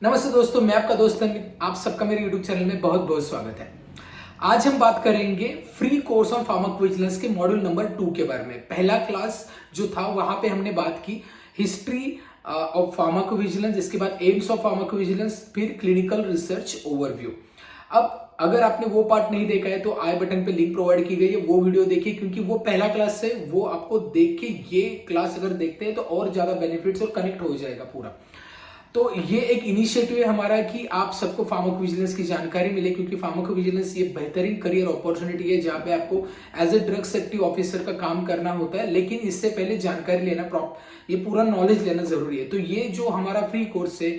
नमस्ते दोस्तों, मैं आपका दोस्त अमित। आप सबका मेरे YouTube चैनल में बहुत बहुत स्वागत है। आज हम बात करेंगे फ्री कोर्स ऑन फार्माकोविजिलेंस के मॉड्यूल नंबर 2 के बारे में। पहला क्लास जो था वहां पे हमने बात की हिस्ट्री ऑफ फार्माकोविजिलेंस, इसके बाद एम्स ऑफ फार्माकोविजिलेंस, फिर क्लिनिकल रिसर्च ओवरव्यू। अब अगर आपने वो पार्ट नहीं देखा है तो आई बटन पे लिंक प्रोवाइड की गई है, वो वीडियो देखिए क्योंकि वो पहला क्लास है। वो आपको देख के ये क्लास अगर देखते हैं तो और ज्यादा बेनिफिट्स और कनेक्ट हो जाएगा पूरा। तो ये एक इनिशिएटिव है हमारा कि आप सबको फार्माकोविजिलेंस की जानकारी मिले, क्योंकि फार्माकोविजिलेंस ये बेहतरीन करियर अपॉर्चुनिटी है जहां पे आपको as a drug safety officer का काम करना होता है। लेकिन इससे पहले जानकारी लेना, ये पूरा नॉलेज लेना जरूरी है। तो ये जो हमारा फ्री कोर्स है,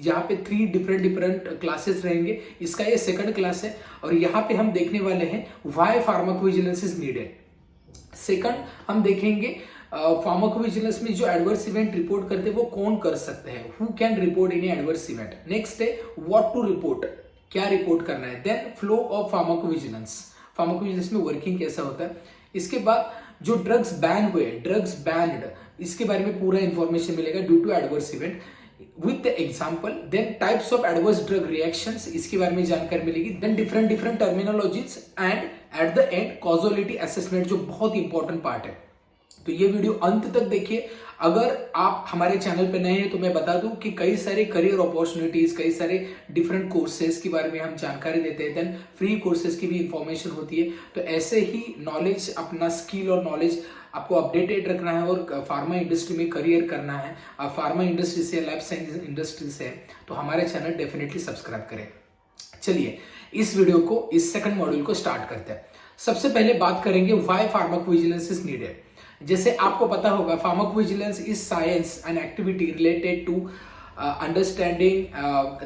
यहाँ पे 3 डिफरेंट क्लासेस रहेंगे। इसका ये सेकंड क्लास है और यहाँ पे हम देखने वाले हैं why pharmacovigilance is needed. Second हम देखेंगे फार्माकोविजिलेंस में जो एडवर्स इवेंट रिपोर्ट करते हैं वो कौन कर सकते हैं, who can report any adverse event. Next है व्हाट टू रिपोर्ट, क्या रिपोर्ट करना है। Then flow of pharmacovigilance, pharmacovigilance में वर्किंग कैसा होता है। इसके बाद जो ड्रग्स बैन हुए, ड्रग्स बैन्ड, इसके बारे में पूरा इंफॉर्मेशन मिलेगा due to adverse event with the example. Then types of adverse drug reactions, इसके बारे में जानकारी मिलेगी। Then different terminologies and at the end causality assessment, जो बहुत इंपॉर्टेंट पार्ट है। तो ये वीडियो अंत तक देखिए। अगर आप हमारे चैनल पे नए हैं तो मैं बता दूं कि कई सारे करियर अपॉर्चुनिटीज, कई सारे डिफरेंट कोर्सेज के बारे में हम जानकारी देते हैं। देन फ्री कोर्सेज की भी इंफॉर्मेशन होती है। तो ऐसे ही नॉलेज, अपना स्किल और नॉलेज आपको अपडेटेड रखना है और फार्मा इंडस्ट्री में करियर करना है, फार्मा इंडस्ट्री से, लाइफ साइंस इंडस्ट्री से, तो हमारे चैनल डेफिनेटली सब्सक्राइब करें। चलिए इस वीडियो को, इस सेकंड मॉड्यूल को स्टार्ट करते हैं। सबसे पहले बात करेंगे व्हाई फार्माकोविजिलेंस इज नीडेड। जैसे आपको पता होगा, pharmacovigilance is science and activity related to understanding,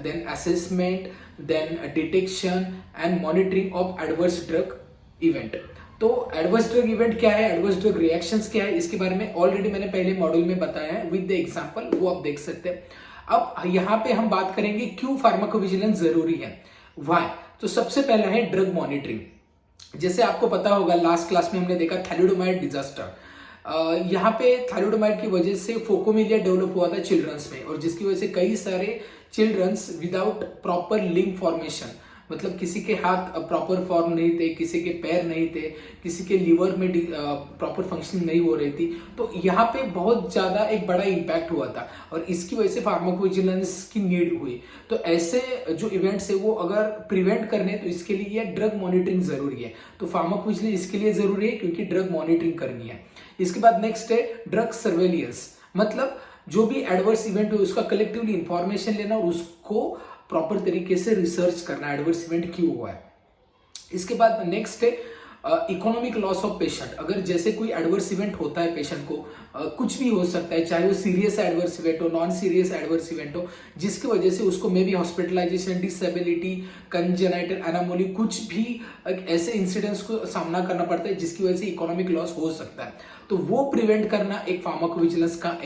then assessment, then detection and monitoring of adverse drug event. तो एडवर्स ड्रग इवेंट क्या है, एडवर्स ड्रग रिएक्शंस क्या है, इसके बारे में ऑलरेडी मैंने पहले मॉड्यूल में बताया है विद द एग्जांपल, वो आप देख सकते हैं। अब यहाँ पे हम बात करेंगे क्यों फार्माकोविजिलेंस जरूरी है, व्हाई। तो सबसे पहला है ड्रग मॉनिटरिंग। जैसे आपको पता होगा, लास्ट क्लास में हमने देखा थैलिडोमाइड डिजास्टर। यहाँ पे थायराइडोमाइड की वजह से फोकोमिलिया डेवलप हुआ था चिल्ड्रंस में, और जिसकी वजह से कई सारे चिल्ड्रंस विदाउट प्रॉपर लिंग फॉर्मेशन, मतलब किसी के हाथ प्रॉपर फॉर्म नहीं थे, किसी के पैर नहीं थे, किसी के लीवर में प्रॉपर फंक्शनिंग नहीं हो रही थी। तो यहाँ पे बहुत ज्यादा एक बड़ा इम्पैक्ट हुआ था और इसकी वजह से फार्माकोविजिलेंस की नीड हुई। तो ऐसे जो इवेंट्स है वो अगर प्रिवेंट करने, तो इसके लिए ड्रग मॉनिटरिंग जरूरी है। तो फार्माकोविजिलेंस इसके लिए जरूरी है क्योंकि ड्रग मॉनिटरिंग करनी है। इसके बाद नेक्स्ट है ड्रग सर्वेलियंस, मतलब जो भी एडवर्स इवेंट हो उसका कलेक्टिवली इंफॉर्मेशन लेना और उसको प्रॉपर तरीके से रिसर्च करना, एडवर्स इवेंट क्यों हुआ है। इसके बाद नेक्स्ट है इकोनॉमिक लॉस ऑफ पेशेंट। अगर जैसे कोई एडवर्स इवेंट होता है पेशेंट को, कुछ भी हो सकता है, चाहे वो सीरियस एडवर्स इवेंट हो, नॉन सीरियस एडवर्स इवेंट हो, जिसकी वजह से उसको maybe hospitalisation, disability, congenital anomaly, कुछ भी ऐसे इंसिडेंट्स को सामना करना पड़ता है जिसकी वजह से इकोनॉमिक लॉस हो सकता है। तो वो प्रिवेंट करना एक फार्माकोविजिलेंस का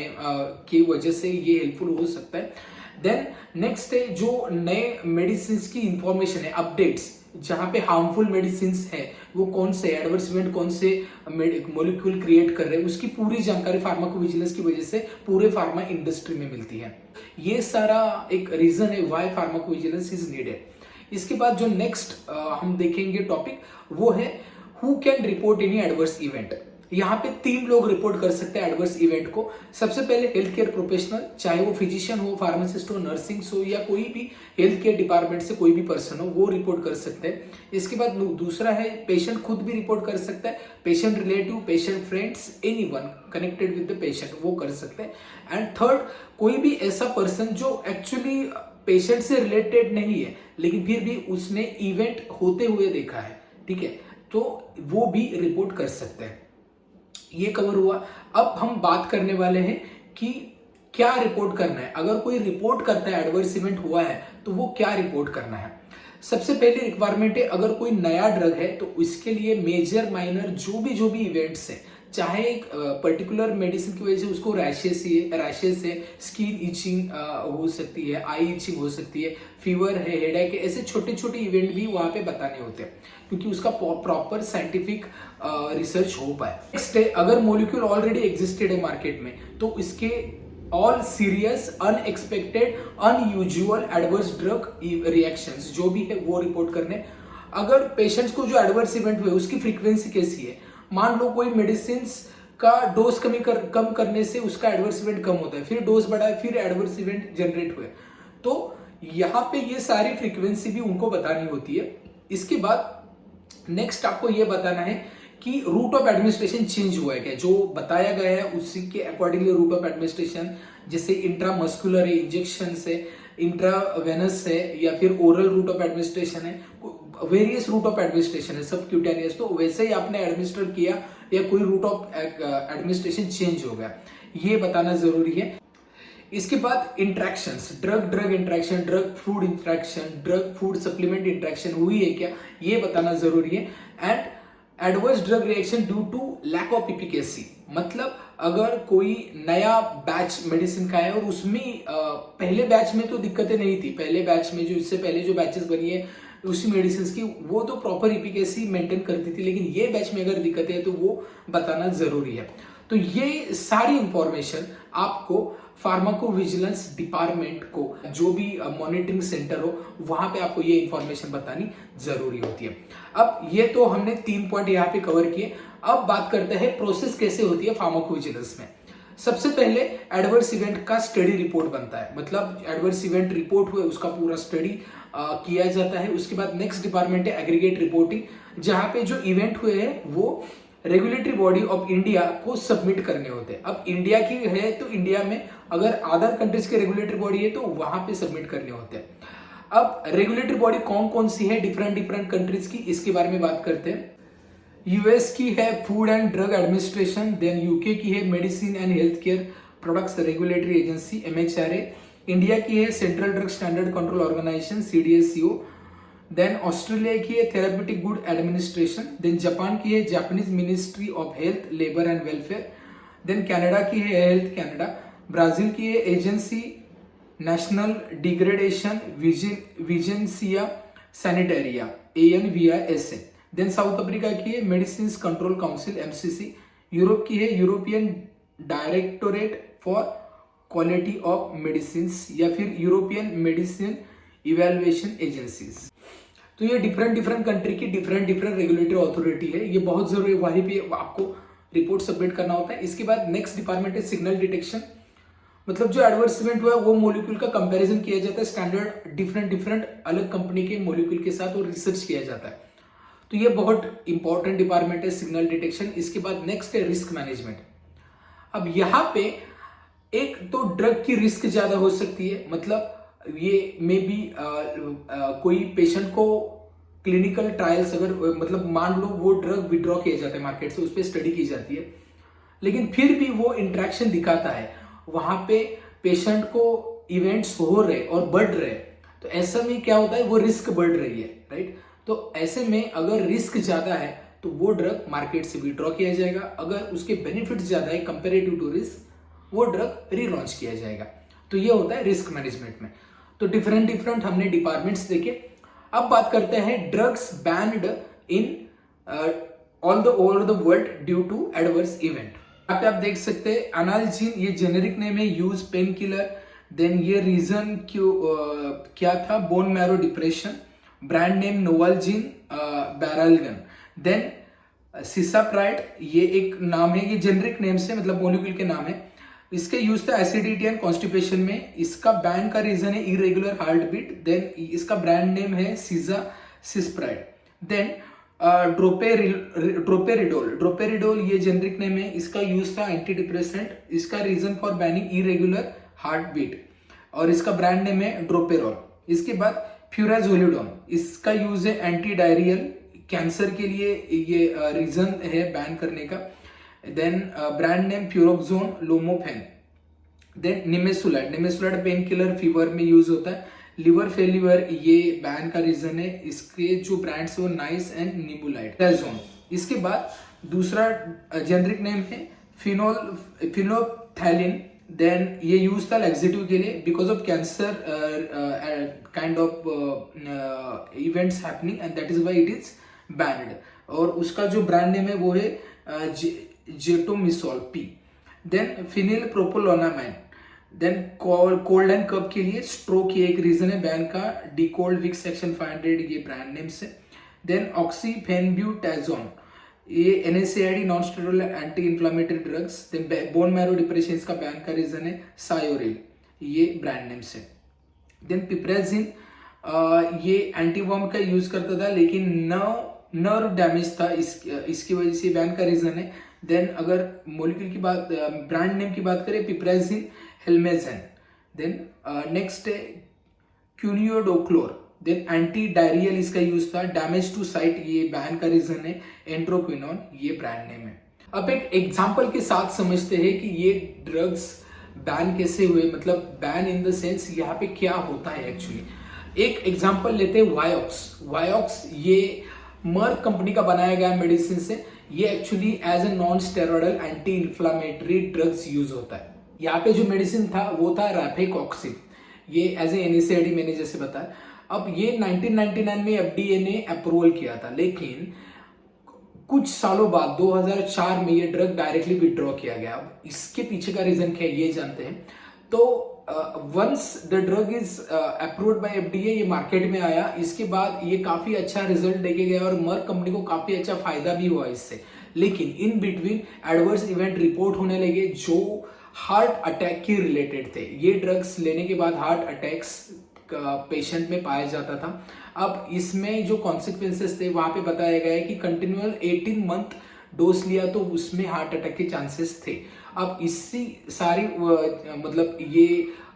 की वजह से ये हेल्पफुल हो सकता है। देन नेक्स्ट है जो नए मेडिसिन की इंफॉर्मेशन है, अपडेट्स, जहां पे हार्मफुल मेडिसिन है वो कौन से, एडवर्स इवेंट कौन से मॉलिक्यूल क्रिएट कर रहे हैं, उसकी पूरी जानकारी फार्माकोविजिलेंस की वजह से पूरे फार्मा इंडस्ट्री में मिलती है। ये सारा एक रीजन है व्हाई फार्माकोविजिलेंस इज नीडेड। इसके बाद जो नेक्स्ट हम देखेंगे टॉपिक वो है who can report any adverse event. यहाँ पे 3 लोग रिपोर्ट कर सकते हैं एडवर्स इवेंट को। सबसे पहले हेल्थ केयर प्रोफेशनल, चाहे वो फिजिशियन हो, फार्मासिस्ट हो, नर्सिंग हो, या कोई भी हेल्थ केयर डिपार्टमेंट से कोई भी पर्सन हो, वो रिपोर्ट कर सकते हैं। इसके बाद दूसरा है पेशेंट खुद भी रिपोर्ट कर सकता है, patient relative, patient friends, anyone connected with the patient, वो कर सकते हैं। एंड थर्ड, कोई भी ऐसा पर्सन जो एक्चुअली पेशेंट से रिलेटेड नहीं है लेकिन फिर भी उसने इवेंट होते हुए देखा है, ठीक है, तो वो भी रिपोर्ट कर सकते हैं। ये कवर हुआ। अब हम बात करने वाले हैं कि क्या रिपोर्ट करना है। अगर कोई रिपोर्ट करता है एडवर्स इवेंट हुआ है तो वो क्या रिपोर्ट करना है। सबसे पहली रिक्वायरमेंट है, अगर कोई नया ड्रग है तो इसके लिए मेजर माइनर जो भी इवेंट्स है, चाहे एक पर्टिकुलर मेडिसिन की वजह से उसको रैशेस है, स्किन इचिंग हो सकती है, आई इचिंग हो सकती है, फीवर है, हेडेक है, ऐसे छोटे छोटे इवेंट भी वहां पे बताने होते हैं क्योंकि उसका प्रॉपर साइंटिफिक रिसर्च हो पाए। नेक्स्ट है, अगर मॉलिक्यूल ऑलरेडी एग्जिस्टेड है मार्केट में तो इसके all serious unexpected unusual adverse drug reactions जो भी है वो रिपोर्ट करने। अगर पेशेंट्स को जो एडवर्स इवेंट हुए उसकी फ्रीक्वेंसी कैसी है, मान लो कोई मेडिसिन का डोज कम करने से उसका एडवर्स इवेंट कम होता है, फिर डोज बढ़ाए फिर एडवर्स इवेंट जनरेट हुए, तो यहाँ पे ये सारी फ्रीक्वेंसी भी उनको बतानी होती है। इसके बाद नेक्स्ट आपको ये बताना है कि रूट ऑफ एडमिनिस्ट्रेशन चेंज हुआ है क्या, जो बताया गया है उसी के अकॉर्डिंगली रूट ऑफ एडमिनिस्ट्रेशन, जैसे इंट्रामस्कुलर है, इंजेक्शन है, इंट्रावेनस है, या फिर ओरल रूट ऑफ एडमिनिस्ट्रेशन है, वेरियस रूट ऑफ एडमिनिस्ट्रेशन है, सब क्यूटेनियस, तो वैसे ही आपने एडमिनिस्टर किया या कोई रूट ऑफ एडमिनिस्ट्रेशन चेंज हो गया, ये बताना जरूरी है। इसके बाद interactions, drug drug interaction, drug food interaction, drug food supplement interaction हुई है क्या, ये बताना जरूरी है। And adverse drug reaction due to lack of efficacy, मतलब अगर कोई नया बैच मेडिसिन का है और उसमें पहले बैच में तो दिक्कतें नहीं थी, पहले बैच में जो इससे पहले जो बैचेस बनी है उसी मेडिसिन की, वो तो प्रॉपर एफिकेसी मेंटेन करती थी, लेकिन ये बैच में अगर दिक्कतें है तो वो बताना जरूरी है। तो ये सारी इंफॉर्मेशन आपको फार्माकोविजिलेंस डिपार्टमेंट को, जो भी मॉनिटरिंग सेंटर हो, वहां पे आपको ये इंफॉर्मेशन बतानी जरूरी होती है। अब ये तो हमने 3 पॉइंट यहाँ पे कवर किए। अब बात करते हैं प्रोसेस कैसे होती है फार्माकोविजिलेंस में। सबसे पहले एडवर्स इवेंट का स्टडी रिपोर्ट बनता है, मतलब एडवर्स इवेंट रिपोर्ट हुए उसका पूरा स्टडी किया जाता है। उसके बाद नेक्स्ट डिपार्टमेंट है एग्रीगेट रिपोर्टिंग, जहां पे जो इवेंट हुए हैं वो रेगुलेटरी बॉडी ऑफ इंडिया को सबमिट करने होते हैं। अब इंडिया की है तो इंडिया में, अगर अदर कंट्रीज के रेगुलेटरी बॉडी है तो वहां पे सबमिट करने होते हैं। अब रेगुलेटरी बॉडी कौन कौन सी है डिफरेंट कंट्रीज की, इसके बारे में बात करते हैं। यूएस की है food and drug administration, then UK की है medicine and health care products regulatory agency MHRA, India की है central drug standard control organisation CDSCO, then Australia की है therapeutic good administration, then Japan की है Japanese ministry of health labour and welfare, then Canada की है health Canada, Brazil की है एजेंसी नेशनल डिग्रेडेशन विजेंसिया सैनिटेरिया ANVISA, देन साउथ अफ्रीका की है medicine control council MCC, Europe की है European directorate for quality of medicine या फिर यूरोपियन मेडिसिन इवेल्युएशन एजेंसीज। तो ये डिफरेंट कंट्री की डिफरेंट रेगुलेटरी अथॉरिटी है, ये बहुत जरूरी है, वहीं पे आपको रिपोर्ट सबमिट करना होता है। इसके बाद नेक्स्ट डिपार्टमेंट है सिग्नल डिटेक्शन, मतलब जो एडवर्स इवेंट हुआ है वो मॉलिक्यूल का कंपैरिजन किया जाता है स्टैंडर्ड डिफरेंट अलग कंपनी के मॉलिक्यूल के साथ, और रिसर्च किया जाता है। तो ये बहुत इंपॉर्टेंट डिपार्टमेंट है सिग्नल डिटेक्शन। इसके बाद नेक्स्ट है रिस्क मैनेजमेंट। अब यहाँ पे एक तो ड्रग की रिस्क ज्यादा हो सकती है, मतलब ये मे बी कोई पेशेंट को क्लिनिकल ट्रायल्स अगर, मतलब मान लो वो ड्रग विड्रॉ किया जाता है मार्केट से, उस पर स्टडी की जाती है, लेकिन फिर भी वो इंट्रैक्शन दिखाता है, वहां पे पेशेंट को इवेंट्स हो रहे और बढ़ रहे, तो ऐसा में क्या होता है, वो रिस्क बढ़ रही है, राइट। तो ऐसे में अगर रिस्क ज्यादा है तो वो ड्रग मार्केट से विड्रॉ किया जाएगा, अगर उसके बेनिफिट ज्यादा है कंपेरेटिव टू रिस्क, वो ड्रग रीलॉन्च किया जाएगा। तो ये होता है रिस्क मैनेजमेंट में। तो डिफरेंट हमने डिपार्टमेंट्स देखे। अब बात करते हैं drugs banned in all the over the world due to adverse event. यहाँ पे आप देख सकते हैं एनाल्जीन, ये जेनेरिक नेम है, यूज पेन किलर, देन ये रीजन क्या था, bone marrow depression, brand name Novalgin Baralgan, then cisapride, ये एक नाम है, ये जेनेरिक नेम से मतलब मॉलिक्यूल के नाम है, इसके यूज था एसिडिटी एंड कॉन्स्टिपेशन में, इसका बैन का रीजन है इरेगुलर हार्ट बीट, देन इसका ब्रांड नेम है सिस्प्राइड, देन ड्रोपेरिडोल ये जेनरिक नेम है, इसका यूज था एंटी डिप्रेसेंट, इसका reason for banning irregular heart beat, और इसका ब्रांड नेम है ड्रोपेरोल। इसके बाद फ्यूराजोलिडोन, इसका यूज है एंटी डायरियल, कैंसर के लिए ये रीजन है बैन करने का, then brand name Puroxon Lomofen, then nimesulide pain killer fever में यूज होता है, लिवर फेल्यूर ये बैन का रीजन है, इसके जो ब्रांड्स है वो नाइस एंड निबुलाइड। इसके बाद दूसरा जेनरिक नेम है फिनोल्फथैलिन, देन ये यूज था लैक्सेटिव के लिए because of cancer kind of events happening and that is why it is banned, और उसका जो ब्रांड नेम है वो है Jetomisol P, then phenyl propanolamine, then cold and cough के लिए स्ट्रोक ये एक रीजन है बैन का, डिकोल्ड विक्स सेक्शन 500 ये ब्रांड नेम से। देन ऑक्सीफेनब्यूटाजोन ये NSAID non steroidal anti inflammatory drugs. Then bone marrow depression का बैन का रीजन है सायोरिल ये ब्रांड नेम से। देन पिप्राजिन ये एंटीवॉर्म का यूज करता था लेकिन नर्व डैमेज था, इसकी वजह से बैन का रीजन है। देन अगर मोलिक्यूल की बात ब्रांड नेम की बात करें पिप्राजिन हेलमेजन। देन नेक्स्ट है क्यूनियोडोक्लोर। देन एंटी डायरियल इसका यूज था, डैमेज टू साइट ये बैन का रीजन है, एंड्रोक्विनोन ये ब्रांड नेम है। अब एक एग्जांपल के साथ समझते हैं कि ये ड्रग्स बैन कैसे हुए, मतलब बैन इन द सेंस यहाँ पे क्या होता है एक्चुअली। एक एग्जांपल लेते हैं वायोक्स ये मर्क कंपनी का बनाया गया मेडिसिन से, ये actually as a non steroidal anti inflammatory drugs use होता है। यहाँ पे जो मेडिसिन था वो था रैफेकॉक्सिन, ये एज ए NSAID मैंने जैसे बताया। अब ये 1999 में FDA ने अप्रूवल किया था, लेकिन कुछ सालों बाद 2004 में ये ड्रग डायरेक्टली विड्रॉ किया गया। अब इसके पीछे का रीजन क्या है ये जानते हैं। तो once the drug is approved by FDA ये मार्केट में आया, इसके बाद ये काफी अच्छा रिजल्ट देके गया और मर्क कंपनी को काफी अच्छा फायदा भी हुआ इससे। लेकिन in between adverse event report होने लगे जो हार्ट अटैक के रिलेटेड थे। ये ड्रग्स लेने के बाद हार्ट अटैक्स पेशेंट में पाया जाता था। अब इसमें जो कॉन्सिक्वेंसेस थे वहां पे बताया गया है कि कंटिन्यूअल 18 मंथ डोज लिया तो उसमें हार्ट अटैक के चांसेस थे। अब इसी सारी मतलब ये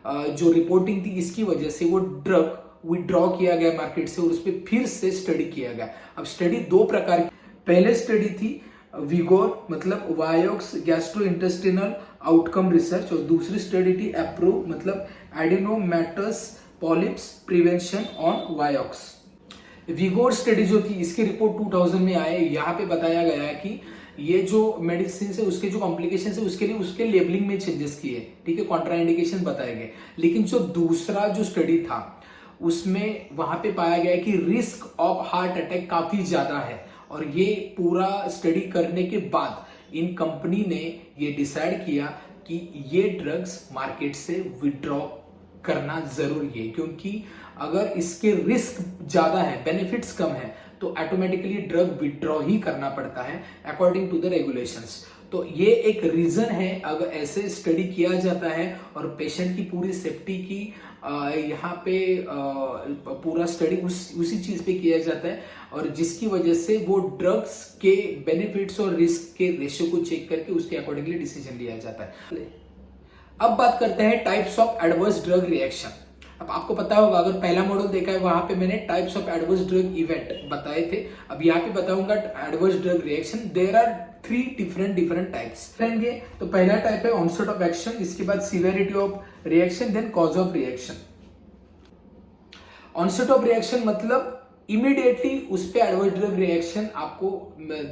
जो रिपोर्टिंग थी इसकी वजह से वो ड्रग विड्रॉ किया गया मार्केट से और उस पर फिर से स्टडी किया गया। अब स्टडी दो प्रकार की, पहले स्टडी थी विगोर मतलब वायोक्स गैस्ट्रोइंटेस्टिनल आउटकम रिसर्च, और दूसरी स्टडी थी अप्रूव मतलब adenomatous polyps prevention on Vioxx. VIGOR study जो थी इसकी रिपोर्ट 2000 में आए। यहाँ पे बताया गया है कि ये जो मेडिसिन है उसके जो कॉम्प्लिकेशन है उसके लिए उसके लेबलिंग में चेंजेस किए, ठीक है, कॉन्ट्राइंडिकेशन बताए गए। लेकिन जो दूसरा जो स्टडी था उसमें वहां पे पाया गया कि रिस्क ऑफ हार्ट अटैक काफी ज्यादा है, और ये पूरा स्टडी करने के बाद इन कंपनी ने ये डिसाइड किया कि ये ड्रग्स मार्केट से विड्रॉ करना जरूरी है, क्योंकि अगर इसके रिस्क ज्यादा है बेनिफिट्स कम है तो ऑटोमेटिकली ड्रग विड्रॉ ही करना पड़ता है अकॉर्डिंग टू द रेगुलेशंस। तो ये एक रीजन है अगर ऐसे स्टडी किया जाता है और पेशेंट की पूरी सेफ्टी की यहाँ पे पूरा स्टडी उसी चीज पे किया जाता है, और जिसकी वजह से वो ड्रग्स के बेनिफिट्स और रिस्क के रेशियो को चेक करके उसके अकॉर्डिंगली डिसीजन लिया जाता है। अब बात करते हैं types of adverse drug reaction. अब आपको पता होगा, अगर पहला मॉडल देखा है वहां पे मैंने types of adverse drug event बताए थे। अब यहाँ पे बताऊंगा adverse drug reaction. There are 3 different types रहेंगे। तो पहला टाइप है ऑनसेट ऑफ एक्शन, इसके बाद severity of reaction, then cause of reaction. Onset of reaction मतलब इमीडिएटली उस पे एडवर्स ड्रग रिएक्शन आपको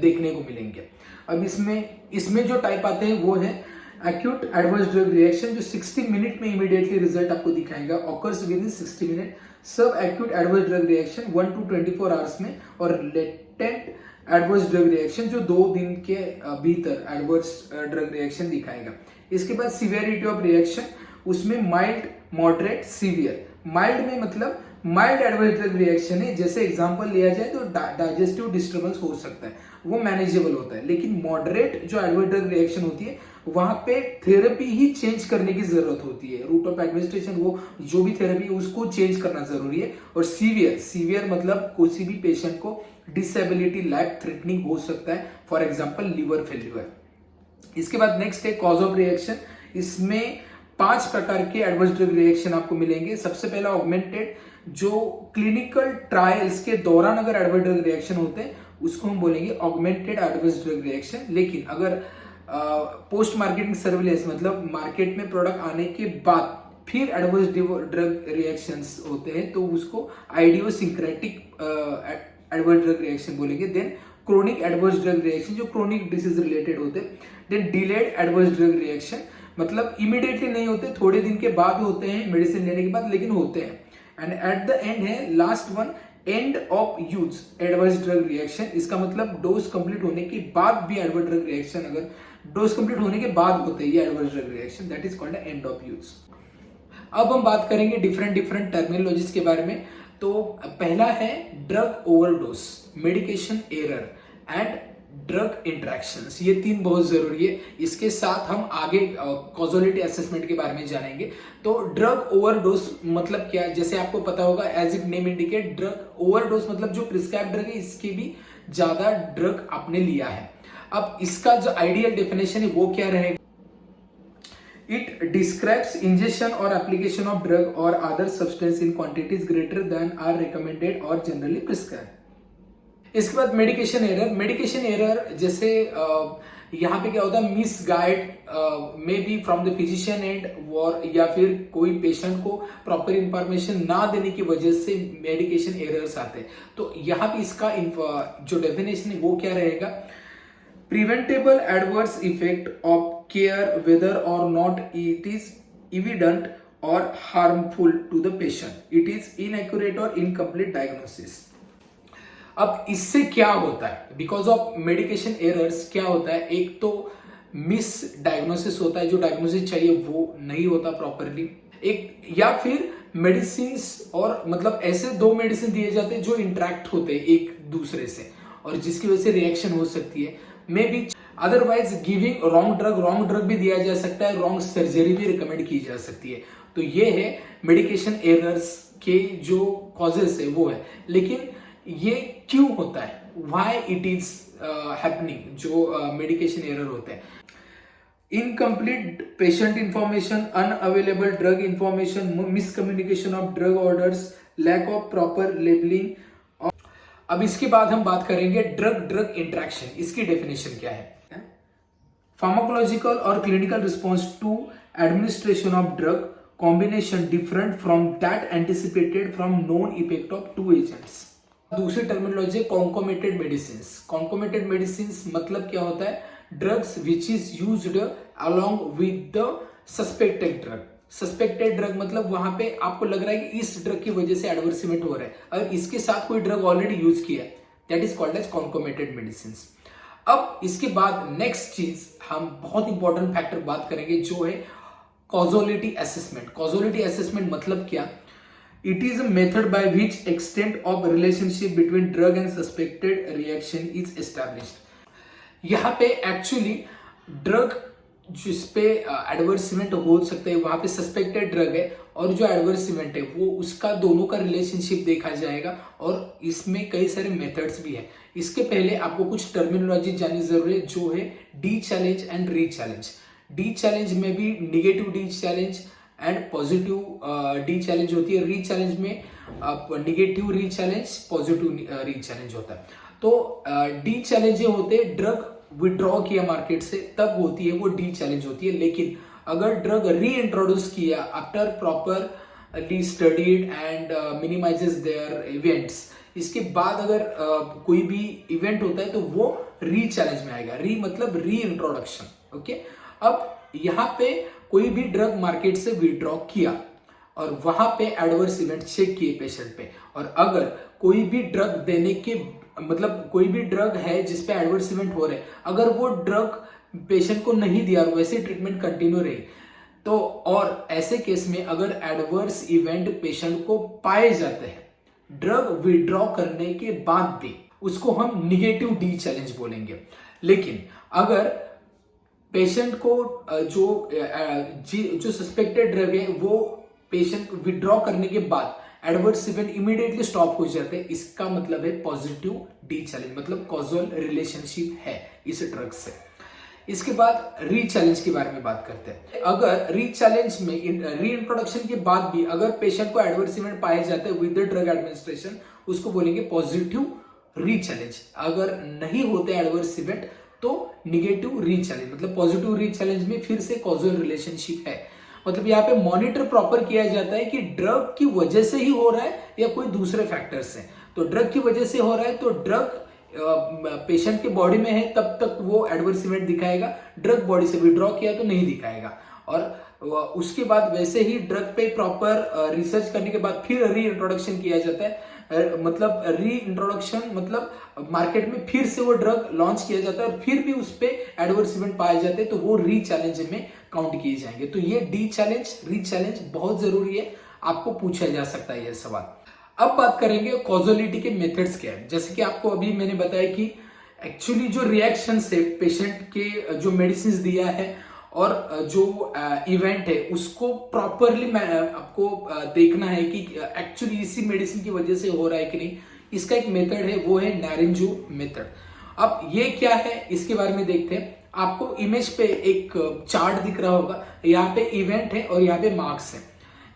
देखने को मिलेंगे। अब इसमें जो टाइप आते हैं वो है एक्यूट एडवर्स ड्रग रिएक्शन, जो 60 मिनट में इमीडिएटली रिजल्ट आपको दिखाएगा, ऑकर्स विद इन 60 मिनट। सब acute adverse drug reaction 1 to 24 hours में, और लेटेंट एडवर्स ड्रग रिएक्शन जो 2 दिन के भीतर एडवर्स ड्रग रिएक्शन दिखाएगा। इसके बाद सिवियरिटी ऑफ रिएक्शन, उसमें माइल्ड, मॉडरेट, सीवियर। माइल्ड में मतलब माइल्ड एडवर्स ड्रग रिएक्शन है, जैसे एग्जांपल लिया जाए तो डाइजेस्टिव डिस्टर्बेंस हो सकता है, वो मैनेजेबल होता है। लेकिन मॉडरेट जो एडवर्स ड्रग रिएक्शन होती है वहां पे थेरेपी ही चेंज करने की जरूरत होती है, रूट ऑफ एडमिनिस्ट्रेशन वो जो भी थेरेपी है उसको चेंज करना जरूरी है। और सीवियर मतलब किसी भी पेशेंट को डिसेबिलिटी, लाइफ थ्रेटनिंग हो सकता है, फॉर एग्जांपल लिवर फेल्यूर। इसके बाद नेक्स्ट है कॉज ऑफ रिएक्शन। इसमें 5 प्रकार के एडवर्स ड्रग रिएक्शन आपको मिलेंगे। सबसे पहला ऑगमेंटेड, जो क्लिनिकल ट्रायल्स के दौरान अगर एडवर्स ड्रग रिएक्शन होते हैं उसको हम बोलेंगे ऑगमेंटेड एडवर्स ड्रग रिएक्शन। लेकिन अगर पोस्ट मार्केटिंग सर्विलेंस मतलब मार्केट में प्रोडक्ट आने के बाद फिर एडवर्स ड्रग रिएक्शंस होते हैं तो उसको आइडियोसिंक्रेटिक एडवर्स ड्रग रिएक्शन बोलेंगे। Then chronic adverse drug reaction जो क्रोनिक डिसीज रिलेटेड होते हैं। Then delayed adverse drug reaction मतलब इमीडिएटली नहीं होते, थोड़े दिन के बाद होते हैं मेडिसिन लेने के बाद, लेकिन होते हैं। एंड एट द एंड है last one end of use adverse drug reaction. इसका मतलब डोज कंप्लीट होने के बाद भी एडवर्स ड्रग रिएक्शन, अगर डोज कंप्लीट होने के बाद होते हैं ये adverse drug reaction, that is called end of use. अब हम बात करेंगे डिफरेंट डिफरेंट टर्मिनोलॉजीज के बारे में। तो पहला है drug overdose, medication error and drug interactions. ये तीन बहुत जरूरी है। इसके साथ हम आगे कॉजोलिटी असेसमेंट के बारे में जानेंगे। तो ड्रग ओवरडोज मतलब क्या, जैसे आपको पता होगा, as it name indicate, drug overdose मतलब जो प्रिस्क्राइब ड्रग है इसके भी ज्यादा ड्रग आपने लिया है। अब इसका जो आइडियल डेफिनेशन है वो क्या रहेगा? It describes ingestion or application of drug or other substance in quantities greater than are recommended or generally prescribed. इसके बाद मेडिकेशन एरर। मेडिकेशन एरर जैसे यहाँ पे क्या होता है, miss guide may be from the physician and और या फिर कोई पेशेंट को प्रॉपर इंफॉर्मेशन ना देने की वजह से मेडिकेशन एरर्स आते हैं। तो यहाँ पे इसका जो डेफिनेशन है वो क्या रहेगा? Preventable adverse effect of care whether or not it is evident or harmful to the patient. It is inaccurate or incomplete diagnosis. अब इससे क्या होता है? बिकॉज ऑफ मेडिकेशन एरर्स क्या होता है, एक तो मिस डायग्नोसिस होता है, जो डायग्नोसिस चाहिए वो नहीं होता प्रॉपरली, एक या फिर मेडिसिन और मतलब ऐसे दो मेडिसिन दिए जाते हैं जो इंटरेक्ट होते हैं एक दूसरे से और जिसकी वजह से रिएक्शन हो सकती है। May be otherwise giving wrong drug भी दिया जा सकता है, रॉन्ग सर्जरी भी रिकमेंड की जा सकती है। तो ये है मेडिकेशन एरर्स के जो कॉजेस है वो है। लेकिन ये क्यों होता है, व्हाई इट इज हैपनिंग, जो मेडिकेशन एरर होते हैं? Incomplete patient information, unavailable drug information, miscommunication of drug orders, lack of proper labeling. अब इसके बाद हम बात करेंगे ड्रग इंटरेक्शन। इसकी डेफिनेशन क्या है? फार्माकोलॉजिकल और clinical response to administration of drug combination different from that anticipated from known effect of two agents. दूसरी terminology concomitant medicine. Concomitant medicine मतलब क्या होता है? Drugs which is used along with the suspected drug. Suspected drug मतलब वहां पे आपको लग रहा है कि इस ड्रग की वजह से एडवर्स इवेंट हो रहा है और इसके साथ कोई ड्रग ऑलरेडी यूज किया है, that is called as concomitant medicine. अब इसके बाद नेक्स्ट चीज हम बहुत इंपॉर्टेंट फैक्टर बात करेंगे जो है कॉजोलिटी असेसमेंट। कॉजोलिटी असेसमेंट मतलब क्या? It is a method by which extent of relationship between drug and suspected reaction is established. यहाँ पे एक्चुअली ड्रग जिस पे एडवर्स इवेंट हो सकते हैं वहां पे सस्पेक्टेड ड्रग है और जो एडवर्स इवेंट है वो उसका दोनों का रिलेशनशिप देखा जाएगा और इसमें कई सारे मेथड्स भी है। इसके पहले आपको कुछ टर्मिनोलॉजी जाननी जरूरी है जो है D challenge and re challenge. D challenge में भी negative D challenge and positive D challenge होती है। री चैलेंज में निगेटिव री चैलेंज, पॉजिटिव री चैलेंज होता है। तो डी चैलेंज ये होते हैं ड्रग विड्रॉ किया मार्केट से तब होती है वो डी चैलेंज होती है। लेकिन अगर ड्रग री इंट्रोड्यूस किया after properly studied and minimizes their events, इसके बाद अगर कोई भी इवेंट होता है तो वो री चैलेंज में आएगा। री मतलब री इंट्रोडक्शन। ओके, अब यहाँ पे कोई भी ड्रग मार्केट से विड्रॉ किया और वहां पे एडवर्स इवेंट चेक किए पेशेंट पे, और अगर कोई भी ड्रग देने के मतलब कोई भी ड्रग है जिसपे एडवर्स इवेंट हो रहे, अगर वो ड्रग पेशेंट को नहीं दिया और वैसे ट्रीटमेंट कंटिन्यू रही तो, और ऐसे केस में अगर एडवर्स इवेंट पेशेंट को पाए जाते हैं ड्रग विड्रॉ करने के बाद भी, उसको हम निगेटिव डी चैलेंज बोलेंगे। लेकिन अगर पेशेंट को जो सस्पेक्टेड ड्रग है वो पेशेंट विड्रॉ करने के बाद एडवर्स इवेंट इमीडिएटली स्टॉप हो जाते हैं, इसका मतलब है पॉजिटिव डी चैलेंज, मतलब कॉजल रिलेशनशिप है इस ड्रग से। इसके बाद री चैलेंज के बारे में बात करते हैं। अगर री चैलेंज में री इंट्रोडक्शन के बाद भी अगर पेशेंट को एडवर्स इवेंट पाए जाते हैं विद द ड्रग एडमिनिस्ट्रेशन, उसको बोलेंगे पॉजिटिव री चैलेंज। अगर नहीं होते एडवर्स इवेंट तो निगेटिव री चैलेंज, मतलब पॉजिटिव री चैलेंज में फिर से कॉजल रिलेशनशिप है। मतलब यहाँ पे मॉनिटर प्रॉपर किया जाता है कि ड्रग की वजह से ही हो रहा है या कोई दूसरे फैक्टर्स हैं। तो ड्रग की वजह से हो रहा है तो ड्रग पेशेंट के बॉडी में है तब तक वो एडवर्स इवेंट दिखाएगा, ड्रग बॉडी से विड्रॉ किया तो नहीं दिखाएगा। और उसके बाद वैसे ही ड्रग पे प्रॉपर रिसर्च करने के बाद फिर री इंट्रोडक्शन किया जाता है। मतलब री इंट्रोडक्शन मतलब मार्केट में फिर से वो ड्रग लॉन्च किया जाता है और फिर भी उस पे एडवर्स इवेंट पाए जाते हैं, तो वो री चैलेंज में काउंट किए जाएंगे। तो ये डी चैलेंज री चैलेंज बहुत जरूरी है, आपको पूछा जा सकता है यह सवाल। अब बात करेंगे कॉजोलिटी के मेथड्स क्या है। जैसे कि आपको अभी मैंने बताया कि एक्चुअली जो रिएक्शन से पेशेंट के जो मेडिसिन दिया है और जो इवेंट है उसको प्रॉपरली आपको देखना है कि एक्चुअली इसी मेडिसिन की वजह से हो रहा है कि नहीं। इसका एक मेथड है, वो है नारेंजो मेथड। अब ये क्या है इसके बारे में देखते हैं। आपको इमेज पे एक चार्ट दिख रहा होगा, यहाँ पे इवेंट है और यहाँ पे मार्क्स है।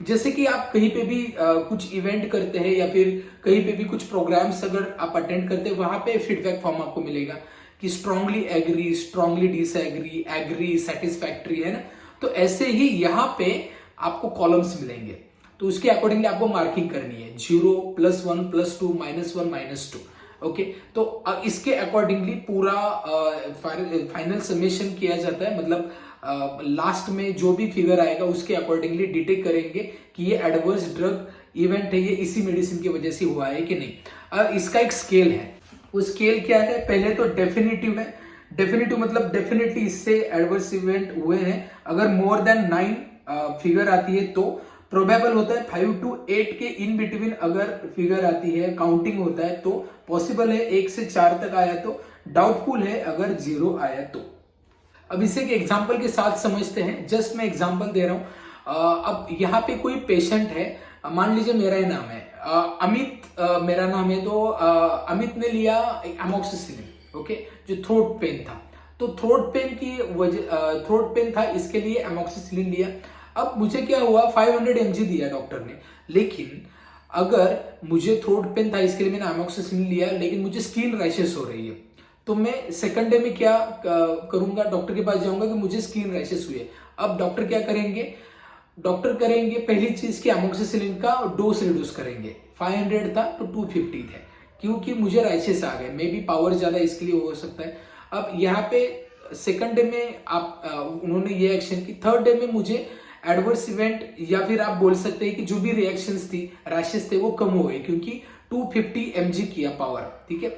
जैसे कि आप कहीं पे भी कुछ इवेंट करते हैं या फिर कहीं पे भी कुछ प्रोग्राम्स अगर आप अटेंड करते हैं, वहां पे फीडबैक फॉर्म आपको मिलेगा कि strongly agree, strongly disagree, agree, satisfactory, है ना। तो ऐसे ही यहाँ पे आपको कॉलम्स मिलेंगे, तो उसके अकॉर्डिंगली आपको मार्किंग करनी है 0, +1, +2, -1, -2। ओके, तो इसके अकॉर्डिंगली पूरा फाइनल समेशन किया जाता है। मतलब लास्ट में जो भी फिगर आएगा उसके अकॉर्डिंगली डिटेक्ट करेंगे कि ये एडवर्स ड्रग इवेंट है, ये इसी मेडिसिन की वजह से हुआ है कि नहीं। इसका एक स्केल है, वो स्केल क्या है, पहले तो डेफिनेटिव है। डेफिनेटिव मतलब डेफिनेटली इससे एडवर्स इवेंट हुए हैं। अगर मोर देन 9 फिगर आती है तो प्रोबेबल होता है। 5 to 8 के इन बिटवीन अगर फिगर आती है, काउंटिंग होता है तो पॉसिबल है। 1 से 4 तक आया तो डाउटफुल है अगर 0 आया तो। अब इसे एक एग्जाम्पल के साथ समझते हैं। जस्ट मैं एग्जाम्पल दे रहा हूं। अब यहाँ पे कोई पेशेंट है, मान लीजिए मेरा ही नाम है अमित, मेरा नाम है। तो अमित ने लिया एमोक्सिसिलिन, ओके, जो थ्रोट पेन था। तो थ्रोट पेन की वजह, थ्रोट पेन था इसके लिए एमोक्सिसिलिन लिया। अब मुझे क्या हुआ, 500 mg दिया डॉक्टर ने, लेकिन अगर मुझे थ्रोट पेन था इसके लिए मैंने एमोक्सिसिलिन लिया, लेकिन मुझे स्किन रैशेस हो रही है, तो मैं सेकंड डे में क्या करूंगा, डॉक्टर के पास जाऊंगा कि मुझे स्किन रैशेस हुई है। अब डॉक्टर क्या करेंगे, डॉक्टर करेंगे पहली चीज की एमोक्सिसिलिन का डोज रिड्यूस करेंगे। 500 था तो 250 थे, क्योंकि मुझे रैशेस आ गए, मे बी पावर ज्यादा इसके लिए हो सकता है। अब यहाँ पे सेकंड डे में आप उन्होंने ये एक्शन की। थर्ड डे में मुझे एडवर्स इवेंट या फिर आप बोल सकते हैं कि जो भी रिएक्शंस थी, रैशेस थे, वो कम हो गए क्योंकि 250 mg किया पावर, ठीक है।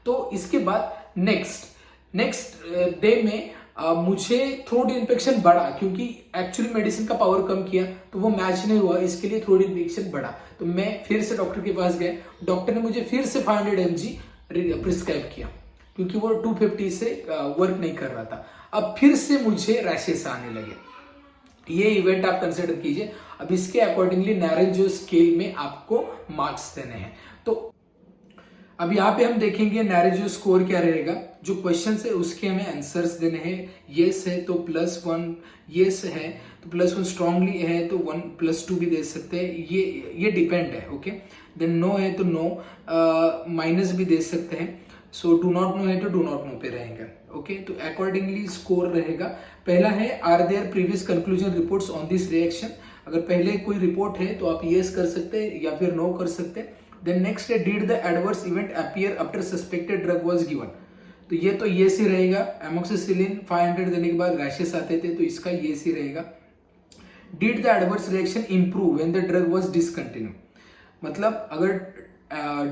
तो इसके बाद नेक्स्ट डे में मुझे थ्रोट इन्फेक्शन बढ़ा, क्योंकि एक्चुअली मेडिसिन का पावर कम किया तो वो मैच नहीं हुआ, इसके लिए थ्रोट इन्फेक्शन बढ़ा। तो मैं फिर से डॉक्टर के पास गए, डॉक्टर ने मुझे फिर से 500 mg प्रिस्क्राइब किया, क्योंकि वो 250 से वर्क नहीं कर रहा था। अब फिर से मुझे रैशेस आने लगे। ये इवेंट आप कंसिडर कीजिए। अब इसके अकॉर्डिंगली नारेंजो स्केल में आपको मार्क्स देने हैं। तो अब यहाँ पे हम देखेंगे नारेंजो स्कोर क्या रहेगा। जो क्वेश्चन है उसके हमें आंसर्स देने हैं। येस है तो +1, येस है तो +1, स्ट्रांगली है तो 1 +2 भी दे सकते हैं, ये डिपेंड है, ओके। देन नो है तो नो, माइनस भी दे सकते हैं। सो डू नॉट नो है तो डू नॉट नो पे रहेगा, ओके। तो अकॉर्डिंगली स्कोर रहेगा। पहला है are there previous conclusion reports on this reaction. अगर पहले कोई रिपोर्ट है तो आप येस कर सकते हैं या फिर नो कर सकते हैं। देन नेक्स्ट है did the adverse event appear after suspected drug was given. तो ये तो येस ही रहेगा। एमोक्सिसिलिन 500 देने के बाद रैशेस आते थे तो इसका येस ही रहेगा। Did the adverse reaction improve when the drug was discontinue. मतलब अगर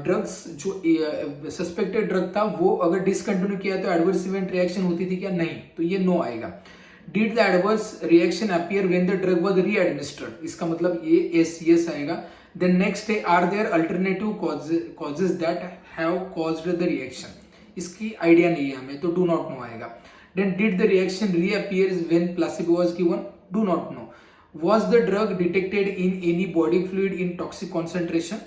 ड्रग्स जो सस्पेक्टेड ड्रग था वो अगर डिसकंटिन्यू किया तो एडवर्स इवेंट रिएक्शन होती थी क्या, नहीं, तो ये नो आएगा। Did the adverse reaction appear when the drug was readministered, इसका मतलब ये यस आएगा। देन नेक्स्ट है are there alternative causes that have caused the reaction, इसकी आइडिया नहीं है हमें तो डू नॉट नो आएगा। Then did the reaction reappear when placebo was given, do not know. Was the drug detected in any body fluid in toxic concentration?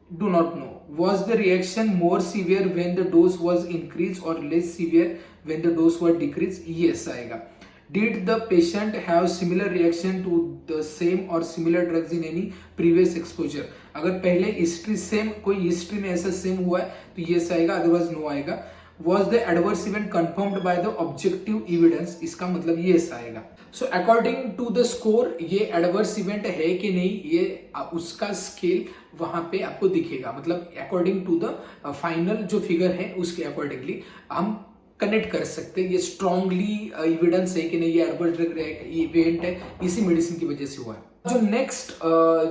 Do not know. Was the reaction more severe when the dose was increased or less severe when the dose was decreased? Yes आएगा। Did the patient have similar reaction to the same or similar drugs in any previous exposure? अगर पहले history same, कोई history में ऐसा same हुआ है तो yes आएगा, अदरवाइज नो आएगा। Was the adverse event confirmed by the objective evidence? इसका मतलब yes आएगा। So according to the score ये एडवर्स इवेंट है कि नहीं, ये उसका स्केल वहां पे आपको दिखेगा। मतलब अकॉर्डिंग टू द फाइनल जो फिगर है उसके अकॉर्डिंगली हम कनेक्ट कर सकते हैं, ये स्ट्रांगली एविडेंस है कि नहीं ये एडवर्स ड्रग इवेंट है इसी मेडिसिन की वजह से हुआ है। जो नेक्स्ट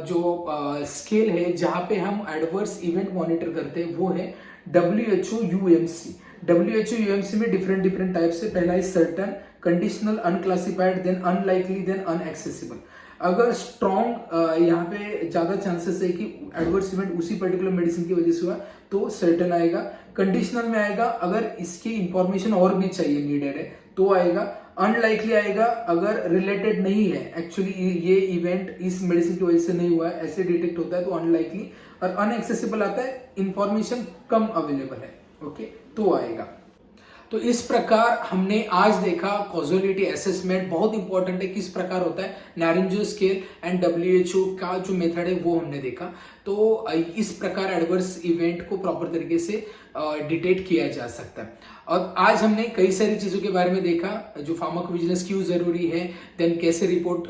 जो स्केल है जहां पे हम एडवर्स इवेंट मॉनिटर करते हैं वो है WHO UMC। WHO UMC में डिफरेंट टाइप्स है। पहला है certain, conditional, unclassified, then unlikely, then unassessable. अगर स्ट्रॉन्ग यहाँ पे ज्यादा चांसेस है कि एडवर्स इवेंट उसी पर्टिकुलर मेडिसिन की वजह से हुआ तो सर्टन आएगा। कंडीशनल में आएगा अगर इसकी इंफॉर्मेशन और भी चाहिए नीडेड है तो आएगा। अनलाइकली आएगा अगर रिलेटेड नहीं है, एक्चुअली ये इवेंट इस मेडिसिन की वजह से नहीं हुआ है ऐसे डिटेक्ट होता है तो अनलाइकली। और अनएक्सेसिबल आता है इंफॉर्मेशन कम अवेलेबल है, ओके, तो आएगा। तो इस प्रकार हमने आज देखा कॉजोलिटी असेसमेंट बहुत इंपॉर्टेंट है, किस प्रकार होता है। नारेंजो स्केल एंड WHO का जो मेथड है वो हमने देखा। तो इस प्रकार एडवर्स इवेंट को प्रॉपर तरीके से डिटेक्ट किया जा सकता है। और आज हमने कई सारी चीजों के बारे में देखा, जो फार्माकोविजिलेंस क्यों जरूरी है, देन कैसे रिपोर्ट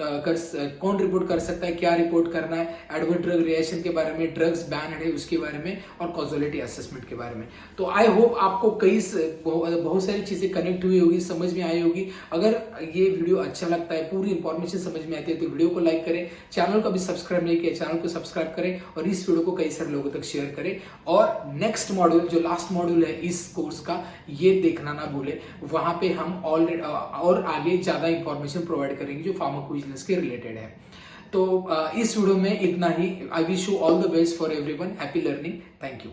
कौन रिपोर्ट कर सकता है, क्या रिपोर्ट करना है, एडवर्स ड्रग रिएक्शन के बारे में, ड्रग्स बैन है उसके बारे में, और कॉजोलिटी असेसमेंट के बारे में। तो आई होप आपको बहुत सारी चीजें कनेक्ट हुई होगी, समझ में आई होगी। अगर ये वीडियो अच्छा लगता है, पूरी इंफॉर्मेशन समझ में आती है तो वीडियो को लाइक करें, चैनल को भी सब्सक्राइब नहीं किया चैनल को सब्सक्राइब करें और इस वीडियो को कई सारे लोगों तक शेयर करें। और नेक्स्ट मॉड्यूल जो लास्ट मॉड्यूल है इस कोर्स का ये देखना ना भूले, वहां पे हम ऑलरेडी और आगे ज्यादा इंफॉर्मेशन प्रोवाइड करेंगे जो फार्माकोविजिलेंस के रिलेटेड है। तो इस वीडियो में इतना ही। I wish you all the best for everyone, happy learning, thank you.